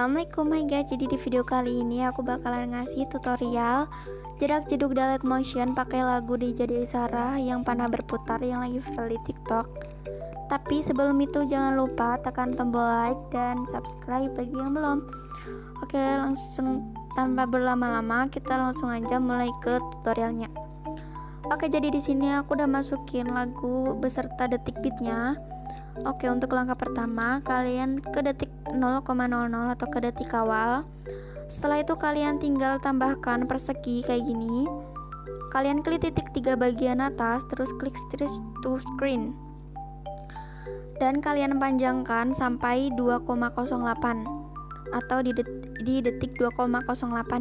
Assalamualaikum, hai guys. Jadi di video kali ini aku bakalan ngasih tutorial jedak jeduk direct motion pakai lagu di Jadi Sarah yang pernah berputar yang lagi viral di TikTok. Tapi sebelum itu jangan lupa tekan tombol like dan subscribe bagi yang belum. Oke, langsung tanpa berlama-lama kita langsung aja mulai ke tutorialnya. Oke, jadi di sini aku udah masukin lagu beserta detik beatnya. Oke, untuk langkah pertama kalian ke detik 0,00 atau ke detik awal. Setelah itu kalian tinggal tambahkan persegi kayak gini. Kalian klik titik 3 bagian atas, terus klik stretch to screen. Dan kalian panjangkan sampai 2,08 atau di detik 2,08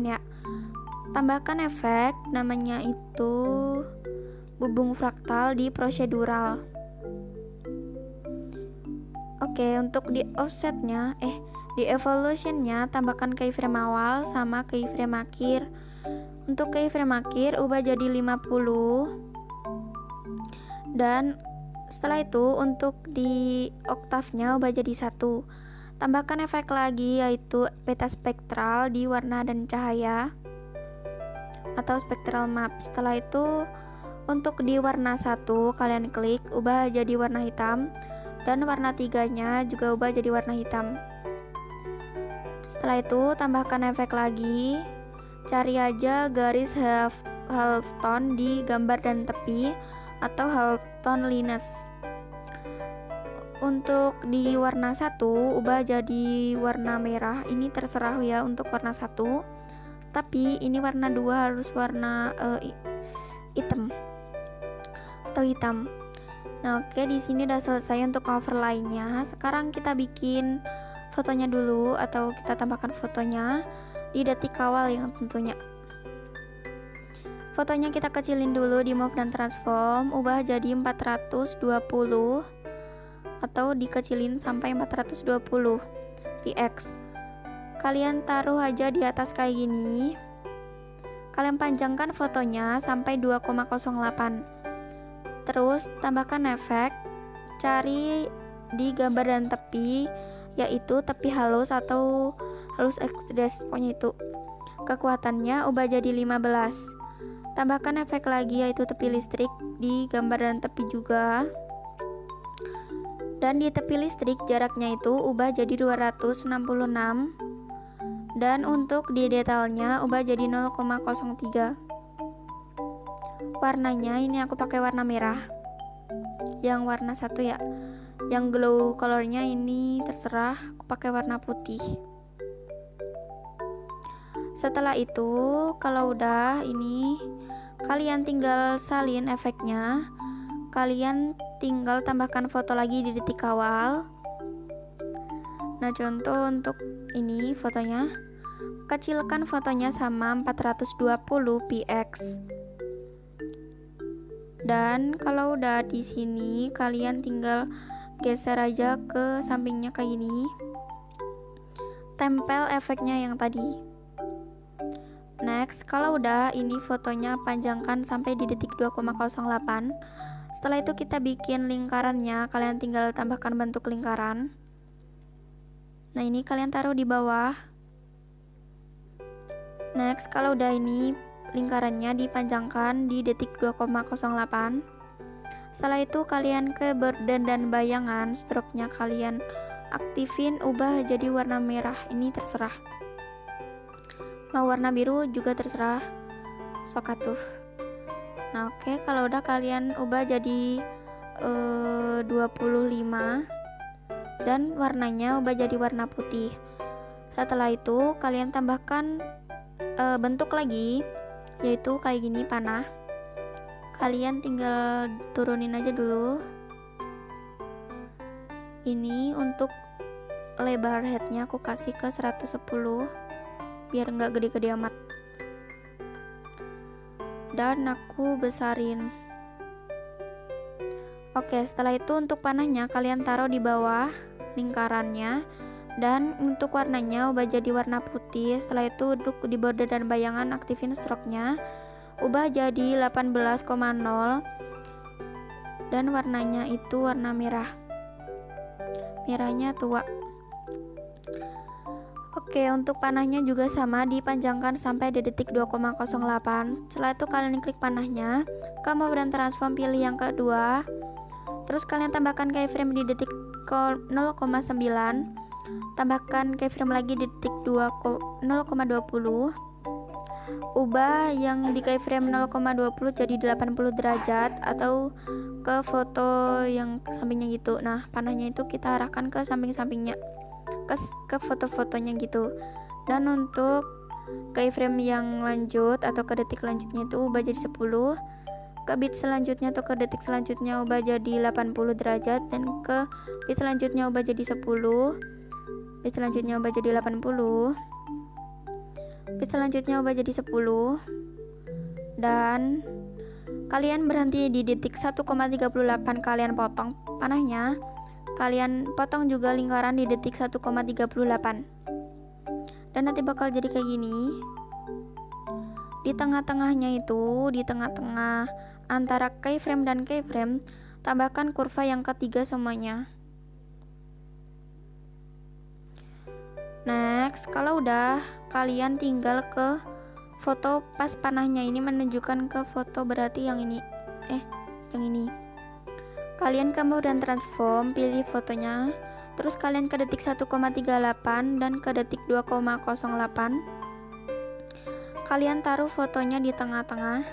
ya. Tambahkan efek namanya itu bubung fraktal di prosedural. Oke, untuk di offsetnya, di evolutionnya tambahkan keyframe awal sama keyframe akhir. Untuk keyframe akhir ubah jadi 50. Dan setelah itu untuk di oktavnya ubah jadi 1. Tambahkan efek lagi yaitu peta spektral di warna dan cahaya atau spectral map. Setelah itu untuk di warna 1 kalian klik ubah jadi warna hitam. Dan warna 3-nya juga ubah jadi warna hitam. Setelah itu tambahkan efek lagi. Cari aja garis halftone di gambar dan tepi atau halftone lines. Untuk di warna 1 ubah jadi warna merah. Ini terserah ya untuk warna 1. Tapi ini warna 2 harus warna hitam atau hitam. Nah, oke, di sini udah selesai untuk overlay-nya. Sekarang kita bikin fotonya dulu atau kita tambahkan fotonya di detik awal yang tentunya. Fotonya kita kecilin dulu di move dan transform, ubah jadi 420 atau dikecilin sampai 420 px. Kalian taruh aja di atas kayak gini. Kalian panjangkan fotonya sampai 2,08. Terus tambahkan efek, cari di gambar dan tepi, yaitu tepi halus atau halus extrude, pokoknya itu. Kekuatannya ubah jadi 15. Tambahkan efek lagi yaitu tepi listrik di gambar dan tepi juga. Dan di tepi listrik jaraknya itu ubah jadi 266. Dan untuk di detailnya ubah jadi 0,03. Warnanya ini aku pakai warna merah. Yang warna 1 ya. Yang glow colornya ini terserah, aku pakai warna putih. Setelah itu, kalau udah ini kalian tinggal salin efeknya. Kalian tinggal tambahkan foto lagi di detik awal. Nah, contoh untuk ini fotonya. Kecilkan fotonya sama 420 px. Dan kalau udah di sini kalian tinggal geser aja ke sampingnya kayak gini. Tempel efeknya yang tadi. Next, kalau udah ini fotonya panjangkan sampai di detik 2,08. Setelah itu kita bikin lingkarannya, kalian tinggal tambahkan bentuk lingkaran. Nah, ini kalian taruh di bawah. Next, kalau udah ini lingkarannya dipanjangkan di detik 2,08. Setelah itu kalian ke burden dan bayangan, stroke-nya kalian aktifin, ubah jadi warna merah. Ini terserah. Mau warna biru juga terserah. Sok atuh. Nah, oke, kalau udah kalian ubah jadi 25 dan warnanya ubah jadi warna putih. Setelah itu kalian tambahkan bentuk lagi, yaitu kayak gini panah. Kalian tinggal turunin aja dulu. Ini untuk lebar headnya aku kasih ke 110 biar nggak gede-gede amat. Dan aku besarin. Oke, setelah itu untuk panahnya kalian taruh di bawah lingkarannya. Dan untuk warnanya ubah jadi warna putih. Setelah itu duduk di border dan bayangan, aktifin stroke-nya, ubah jadi 18,0 dan warnanya itu warna merah. Merahnya tua. Oke, untuk panahnya juga sama, dipanjangkan sampai di detik 2,08. Setelah itu kalian klik panahnya, ke move dan transform, pilih yang kedua. Terus kalian tambahkan keyframe di detik 0,9. Tambahkan keyframe lagi di detik 0,20. Ubah yang di keyframe 0,20 jadi 80 derajat atau ke foto yang sampingnya gitu. Nah, panahnya itu kita arahkan ke samping-sampingnya, ke foto-fotonya gitu. Dan untuk keyframe yang lanjut atau ke detik selanjutnya itu ubah jadi 10. Ke bit selanjutnya atau ke detik selanjutnya ubah jadi 80 derajat, dan ke bit selanjutnya ubah jadi 10. Bit selanjutnya ubah jadi 80. Bit selanjutnya ubah jadi 10. Dan kalian berhenti di detik 1,38. Kalian potong panahnya. Kalian potong juga lingkaran di detik 1,38. Dan nanti bakal jadi kayak gini. Di tengah-tengahnya itu, di tengah-tengah antara keyframe dan keyframe, tambahkan kurva yang ketiga semuanya. Next, kalau udah, kalian tinggal ke foto pas panahnya ini menunjukkan ke foto, berarti yang ini. Yang ini. Kalian ke move dan transform, pilih fotonya. Terus kalian ke detik 1,38 dan ke detik 2,08. Kalian taruh fotonya di tengah-tengah.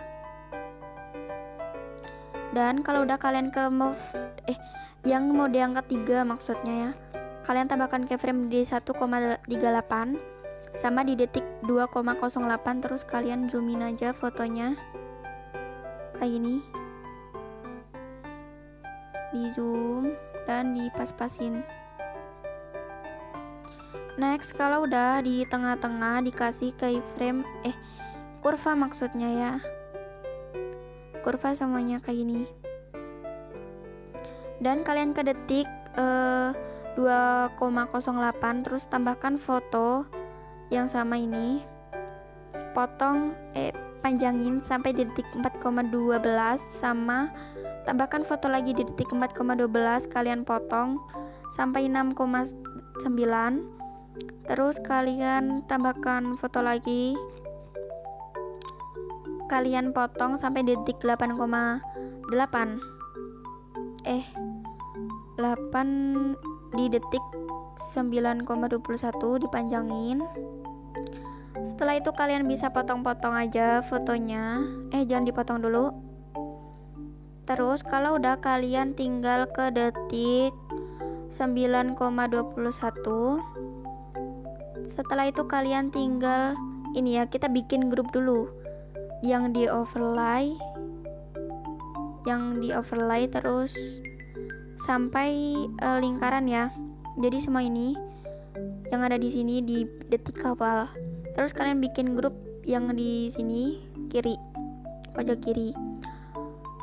Dan kalau udah kalian ke move yang mode yang ketiga maksudnya ya. Kalian tambahkan keyframe di 1,38 sama di detik 2,08. Terus kalian zoomin aja fotonya kayak gini. Di zoom dan dipas-pasin. Next, kalau udah di tengah-tengah dikasih keyframe kurva maksudnya ya. Kurva semuanya kayak gini. Dan kalian ke detik 2,08 terus tambahkan foto yang sama ini. Potong panjangin sampai di detik 4,12 sama tambahkan foto lagi di detik 4,12. Kalian potong sampai 6,9. Terus kalian tambahkan foto lagi. Kalian potong sampai detik 8 di detik 9,21 dipanjangin. Setelah itu kalian bisa potong-potong aja fotonya. Jangan dipotong dulu. Terus kalau udah kalian tinggal ke detik 9,21. Setelah itu kalian tinggal ini ya, kita bikin grup dulu yang di overlay, terus sampai lingkaran ya. Jadi semua ini yang ada di sini di detik awal. Terus kalian bikin grup yang di sini kiri, pojok kiri.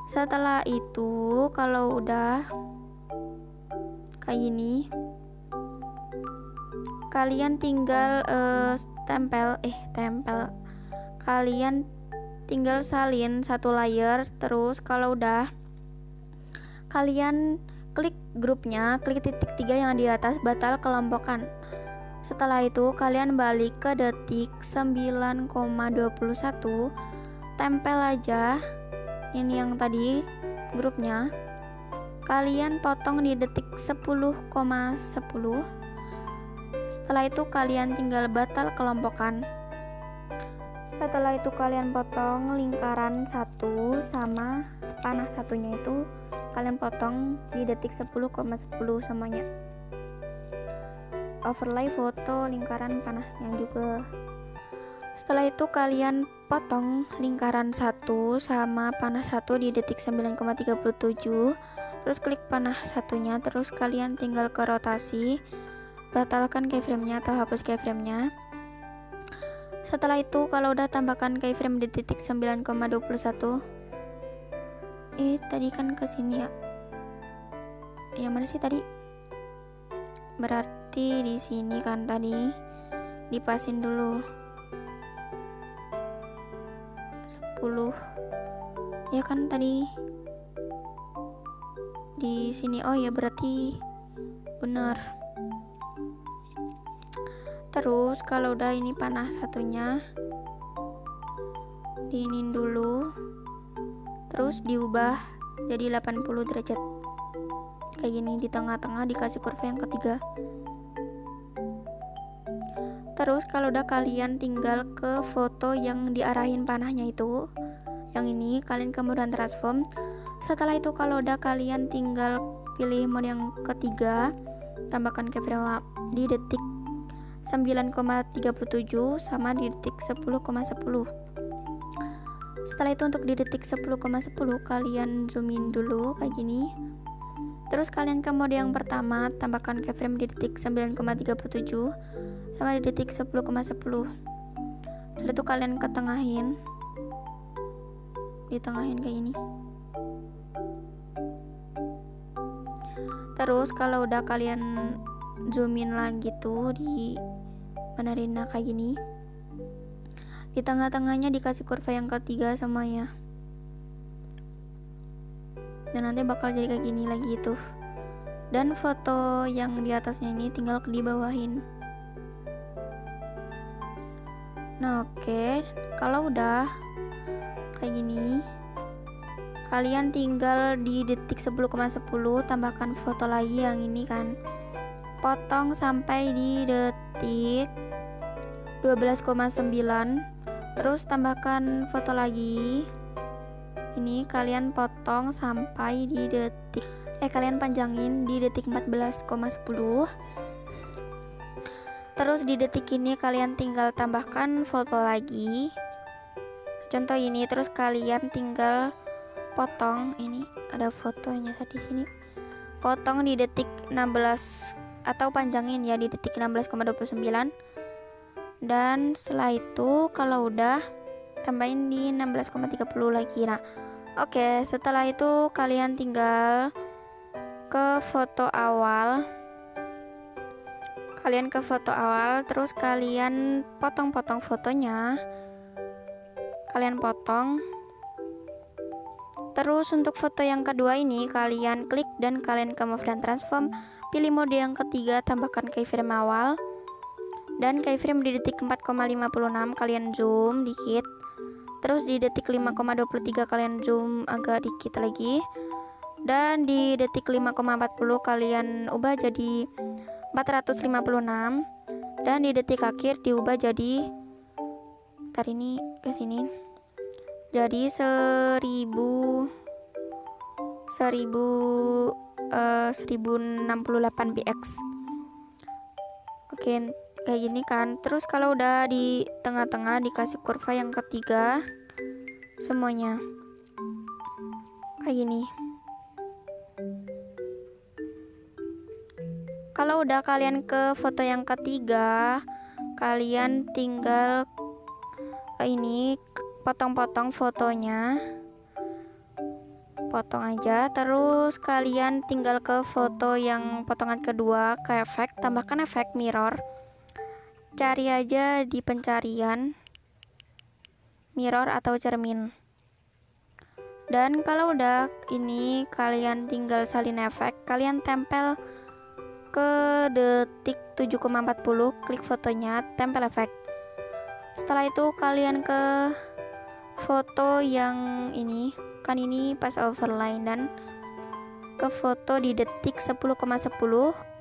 Setelah itu kalau udah kayak gini, kalian tinggal tempel. Kalian tinggal salin satu layer. Terus kalau udah, kalian klik grupnya, klik titik 3 yang di atas, batal kelompokan. Setelah itu kalian balik ke detik 9,21, tempel aja ini yang tadi grupnya. Kalian potong di detik 10,10. Setelah itu kalian tinggal batal kelompokan. Setelah itu kalian potong lingkaran 1 sama panah satunya itu kalian potong di detik 10,10 semuanya. Overlay foto lingkaran panahnya juga. Setelah itu kalian potong lingkaran 1 sama panah 1 di detik 9,37. Terus klik panah satunya, terus kalian tinggal ke rotasi, batalkan keyframe-nya atau hapus keyframe-nya. Setelah itu kalau udah tambahkan keyframe di titik 9,21. Tadi kan kesini ya. Yang mana sih tadi? Berarti di sini kan tadi. Dipasin dulu. 10. Ya kan tadi di sini. Oh ya berarti benar. Terus kalau udah ini panah satunya, diinin dulu, terus diubah jadi 80 derajat kayak gini. Di tengah-tengah dikasih kurva yang ketiga. Terus kalau udah, kalian tinggal ke foto yang diarahin panahnya itu, yang ini, kalian kemudian transform. Setelah itu kalau udah, kalian tinggal pilih mode yang ketiga, tambahkan keyframe di detik 9,37 sama di detik 10,10. Setelah itu untuk di detik 10,10 kalian zoom in dulu kayak gini. Terus kalian ke mode yang pertama, tambahkan keyframe di detik 9,37 sama di detik 10,10. Setelah itu kalian ketengahin, ditengahin kayak gini. Terus kalau udah, kalian zoom in lagi tuh di manarina kayak gini. Di tengah-tengahnya dikasih kurva yang ketiga semuanya. Dan nanti bakal jadi kayak gini lagi tuh. Dan foto yang di atasnya ini tinggal dibawahin. Nah, oke. Kalau udah kayak gini, kalian tinggal di detik 10,10 tambahkan foto lagi yang ini kan. Potong sampai di detik 12,9. Terus tambahkan foto lagi. Ini kalian potong sampai di detik kalian panjangin di detik 14,10. Terus di detik ini kalian tinggal tambahkan foto lagi. Contoh ini, terus kalian tinggal potong, ini ada fotonya di sini. Potong di detik 16 atau panjangin ya di detik 16,29. Dan setelah itu kalau udah, tambahin di 16,30 lagi. Nah, oke, setelah itu kalian tinggal ke foto awal. Terus kalian potong-potong fotonya. Kalian potong. Terus untuk foto yang kedua ini kalian klik dan kalian ke move dan transform. Pilih mode yang ketiga, tambahkan keyframe awal. Dan keyframe di detik 4,56 kalian zoom dikit. Terus di detik 5,23 kalian zoom agak dikit lagi. Dan di detik 5,40 kalian ubah jadi 456. Dan di detik akhir diubah jadi, ntar ini ke sini, jadi 1068 px. Oke, kayak gini kan. Terus kalau udah di tengah-tengah dikasih kurva yang ketiga semuanya kayak gini. Kalau udah kalian ke foto yang ketiga, kalian tinggal ini potong-potong fotonya, potong aja. Terus kalian tinggal ke foto yang potongan kedua, ke efek, tambahkan efek mirror. Cari aja di pencarian mirror atau cermin. Dan kalau udah ini, kalian tinggal salin efek, kalian tempel ke detik 7,40, klik fotonya, tempel efek. Setelah itu kalian ke foto yang ini, kan ini pas overline, dan ke foto di detik 10,10,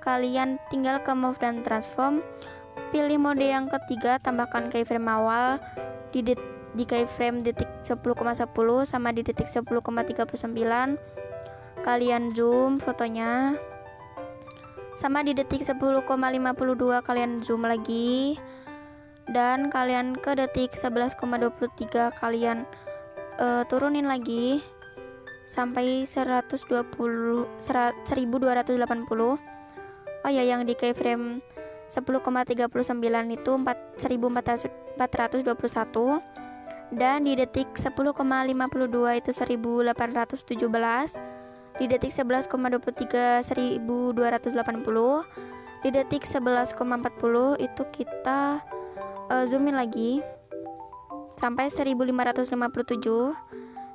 kalian tinggal ke move dan transform. Pilih mode yang ketiga, tambahkan keyframe awal di keyframe detik 10,10 sama di detik 10,39. Kalian zoom fotonya. Sama di detik 10,52 kalian zoom lagi. Dan kalian ke detik 11,23 kalian turunin lagi sampai 1280. Oh ya, yang di keyframe 10,39 itu 1421. Dan di detik 10,52 itu 1817. Di detik 11,23 1280. Di detik 11,40 itu kita zoomin lagi sampai 1557.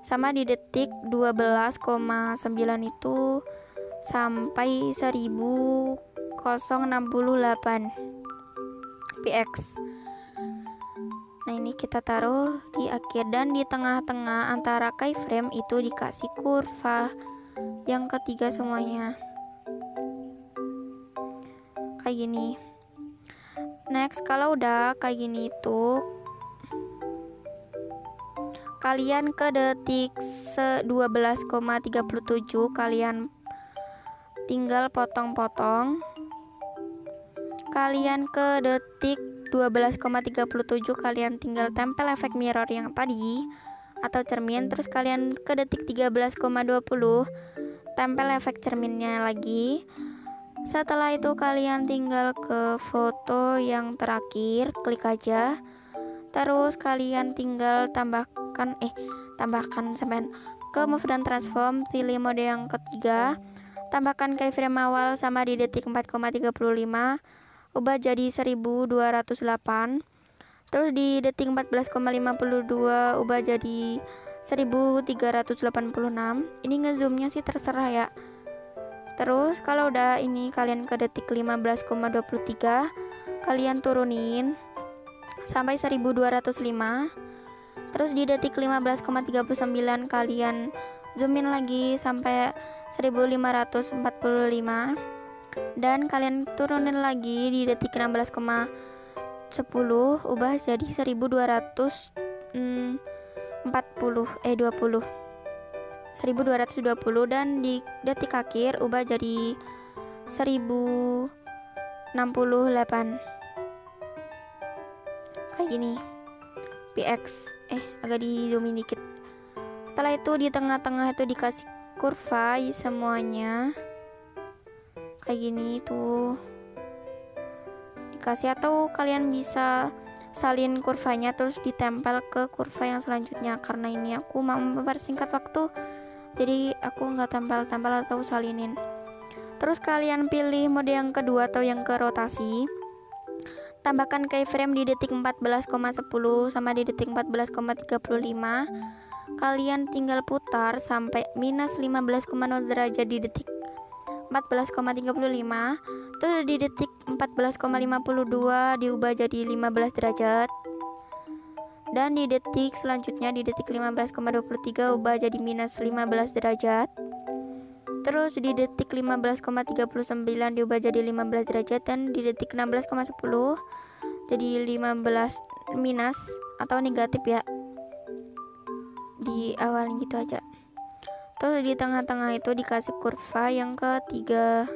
Sama di detik 12,9 itu sampai 1068. px. Nah ini kita taruh di akhir, dan di tengah-tengah antara keyframe itu dikasih kurva yang ketiga semuanya kayak gini. Next, kalau udah kayak gini itu kalian ke detik 12,37 kalian tinggal potong-potong. Kalian ke detik 12,37 kalian tinggal tempel efek mirror yang tadi atau cermin. Terus kalian ke detik 13,20 tempel efek cerminnya lagi. Setelah itu kalian tinggal ke foto yang terakhir, klik aja. Terus kalian tinggal tambahkan sampai ke move dan transform, pilih mode yang ketiga. Tambahkan keyframe awal sama di detik 4,35, ubah jadi 1208. Terus di detik 14,52 ubah jadi 1386. Ini ngezoomnya sih terserah ya. Terus kalau udah ini kalian ke detik 15,23 kalian turunin sampai 1205. Terus di detik 15,39 kalian zoomin lagi sampai 1545, dan kalian turunin lagi di detik 16,10 ubah jadi 1220, dan di detik akhir ubah jadi 1068 kayak gini. px agak di zoomin dikit. Setelah itu di tengah-tengah itu dikasih kurva semuanya kayak gini tuh dikasih, atau kalian bisa salin kurvanya terus ditempel ke kurva yang selanjutnya. Karena ini aku mau mempersingkat waktu, jadi aku nggak tempel-tempel atau salinin. Terus kalian pilih mode yang kedua atau yang ke rotasi. Tambahkan keyframe di detik 14,10 sama di detik 14,35. Kalian tinggal putar sampai minus 15,0 derajat di detik 14,35. Terus di detik 14,52 diubah jadi 15 derajat. Dan di detik selanjutnya di detik 15,23 ubah jadi minus 15 derajat. Terus di detik 15,39 diubah jadi 15 derajat, dan di detik 16,10 jadi 15 minus atau negatif ya. Di awal gitu aja. Terus di tengah-tengah itu dikasih kurva yang ketiga.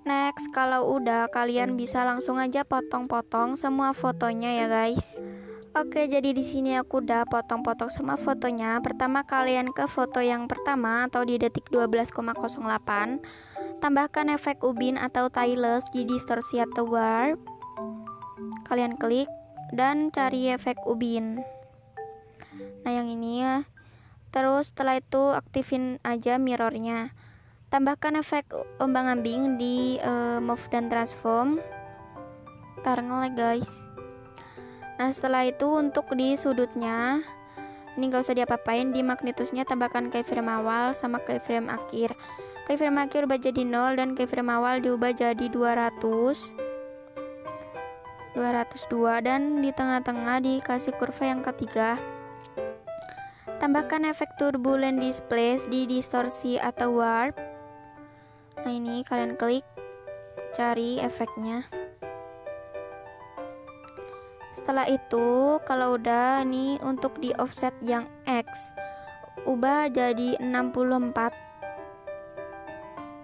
Next, kalau udah kalian bisa langsung aja potong-potong semua fotonya ya guys. Oke, jadi di sini aku udah potong-potong semua fotonya. Pertama kalian ke foto yang pertama atau di detik 12,08. Tambahkan efek ubin atau tailless di distorsi atau warp. Kalian klik dan cari efek ubin. Nah, yang ini ya. Terus setelah itu aktifin aja mirrornya. Tambahkan efek ombang-ambing di move dan transform. Ntar nge-lag guys. Nah, setelah itu untuk di sudutnya ini gak usah diapa-apain. Di magnetusnya tambahkan keyframe awal sama keyframe akhir. Keyframe akhir ubah jadi 0 dan keyframe awal diubah jadi 202, dan di tengah-tengah dikasih kurva yang ketiga. Tambahkan efek turbulent displace di distorsi atau warp. Nah, ini kalian klik, cari efeknya. Setelah itu kalau udah nih untuk di offset yang X ubah jadi 64,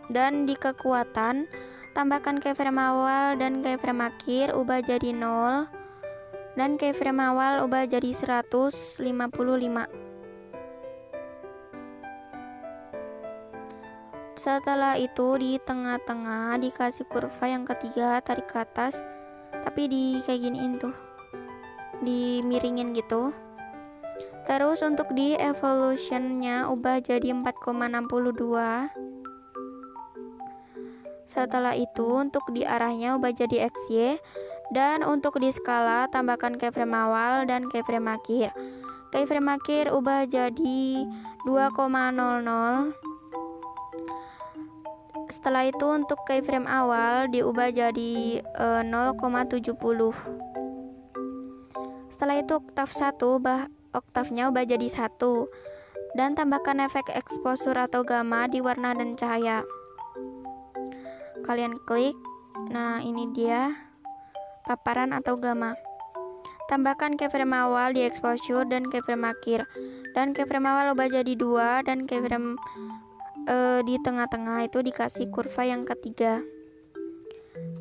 dan di kekuatan tambahkan keyframe awal dan keyframe akhir ubah jadi 0, dan keyframe awal ubah jadi 155. Setelah itu di tengah-tengah dikasih kurva yang ketiga, tarik ke atas, tapi di kayak giniin tuh, dimiringin gitu. Terus untuk di evolutionnya ubah jadi 4,62. Setelah itu untuk di arahnya ubah jadi XY, dan untuk di skala tambahkan keyframe awal dan keyframe akhir. Keyframe akhir ubah jadi 2,00. Setelah itu untuk keyframe awal diubah jadi 0,70. Setelah itu oktavnya ubah jadi 1 dan tambahkan efek exposure atau gamma di warna dan cahaya. Kalian klik. Nah, ini dia paparan atau gamma. Tambahkan keyframe awal di exposure dan keyframe akhir. Dan keyframe awal ubah jadi 2 dan keyframe di tengah-tengah itu dikasih kurva yang ketiga.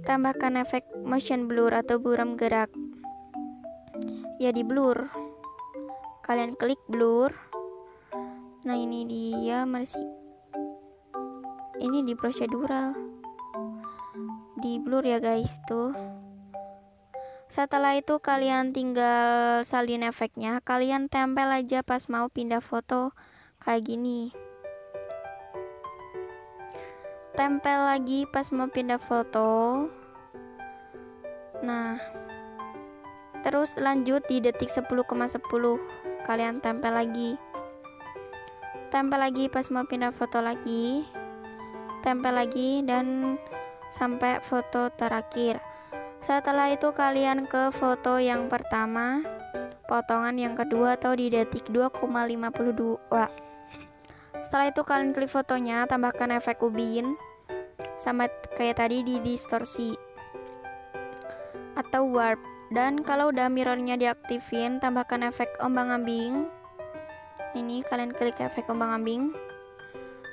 Tambahkan efek motion blur atau buram gerak. Ya, di blur. Kalian klik blur. Nah, ini dia masih. Ini di prosedural. Di blur ya guys tuh. Setelah itu kalian tinggal salin efeknya. Kalian tempel aja pas mau pindah foto kayak gini. Tempel lagi pas mau pindah foto. Nah, terus lanjut di detik 10,10 kalian tempel lagi. Tempel lagi pas mau pindah foto lagi. Tempel lagi dan sampai foto terakhir. Setelah itu kalian ke foto yang pertama, potongan yang kedua atau di detik 2,52. Setelah itu kalian klik fotonya, tambahkan efek ubin sama kayak tadi di distorsi atau warp. Dan kalau udah mirrornya diaktifin, tambahkan efek ombang-ambing. Ini kalian klik efek ombang-ambing.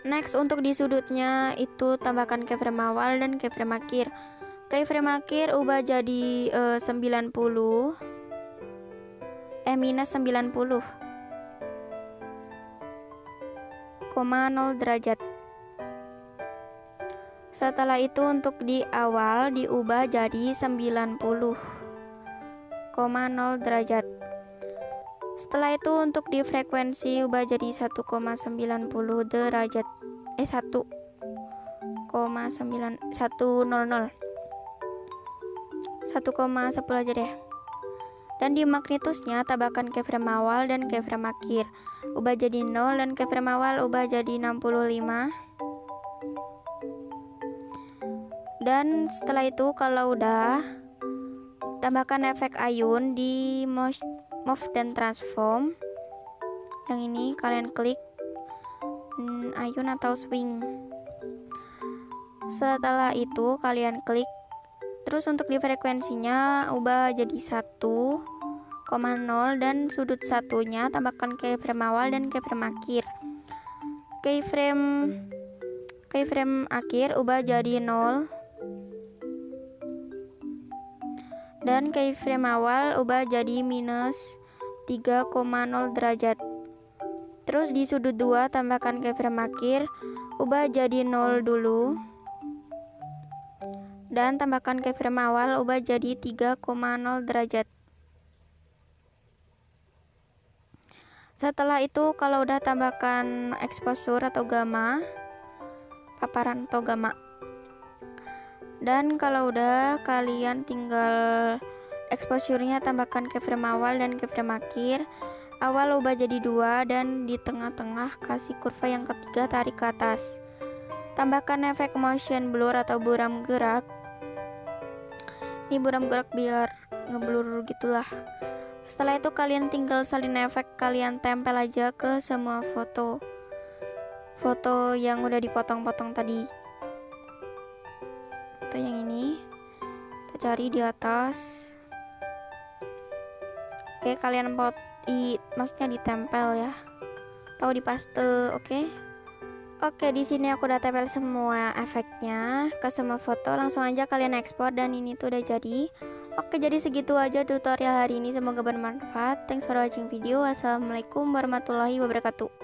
Next, untuk di sudutnya itu tambahkan keyframe awal dan keyframe akhir. Keyframe akhir ubah jadi minus 90,0 derajat. Setelah itu untuk di awal diubah jadi 90,0 derajat. Setelah itu untuk di frekuensi ubah jadi 1,90 derajat. 1,10 aja deh. Dan di magnitusnya tambahkan keyframe awal dan keyframe akhir. Ubah jadi 0 dan keyframe awal ubah jadi 65. Dan setelah itu kalau udah, tambahkan efek ayun di move dan transform. Yang ini kalian klik ayun atau swing. Setelah itu kalian klik. Terus untuk di frekuensinya ubah jadi 1,0 dan sudut satunya tambahkan keyframe awal dan keyframe akhir. Keyframe akhir ubah jadi 0 dan keyframe awal ubah jadi minus 3,0 derajat. Terus di sudut 2 tambahkan keyframe akhir, ubah jadi 0 dulu. Dan tambahkan keyframe awal ubah jadi 3,0 derajat. Setelah itu kalau udah tambahkan exposure atau gamma, paparan atau gamma. Dan kalau udah kalian tinggal exposure-nya tambahkan keyframe awal dan keyframe akhir. Awal ubah jadi 2 dan di tengah-tengah kasih kurva yang ketiga, tarik ke atas. Tambahkan efek motion blur atau buram gerak. Ini buram gerak biar ngeblur gitulah. Setelah itu kalian tinggal salin efek, kalian tempel aja ke semua foto yang udah dipotong-potong tadi. Foto yang ini kita cari di atas. Oke, kalian maksudnya ditempel ya, atau dipaste. Oke, di sini aku udah tempel semua efeknya ke semua foto. Langsung aja kalian ekspor dan ini tuh udah jadi. Oke, jadi segitu aja tutorial hari ini, semoga bermanfaat. Thanks for watching video. Wassalamualaikum warahmatullahi wabarakatuh.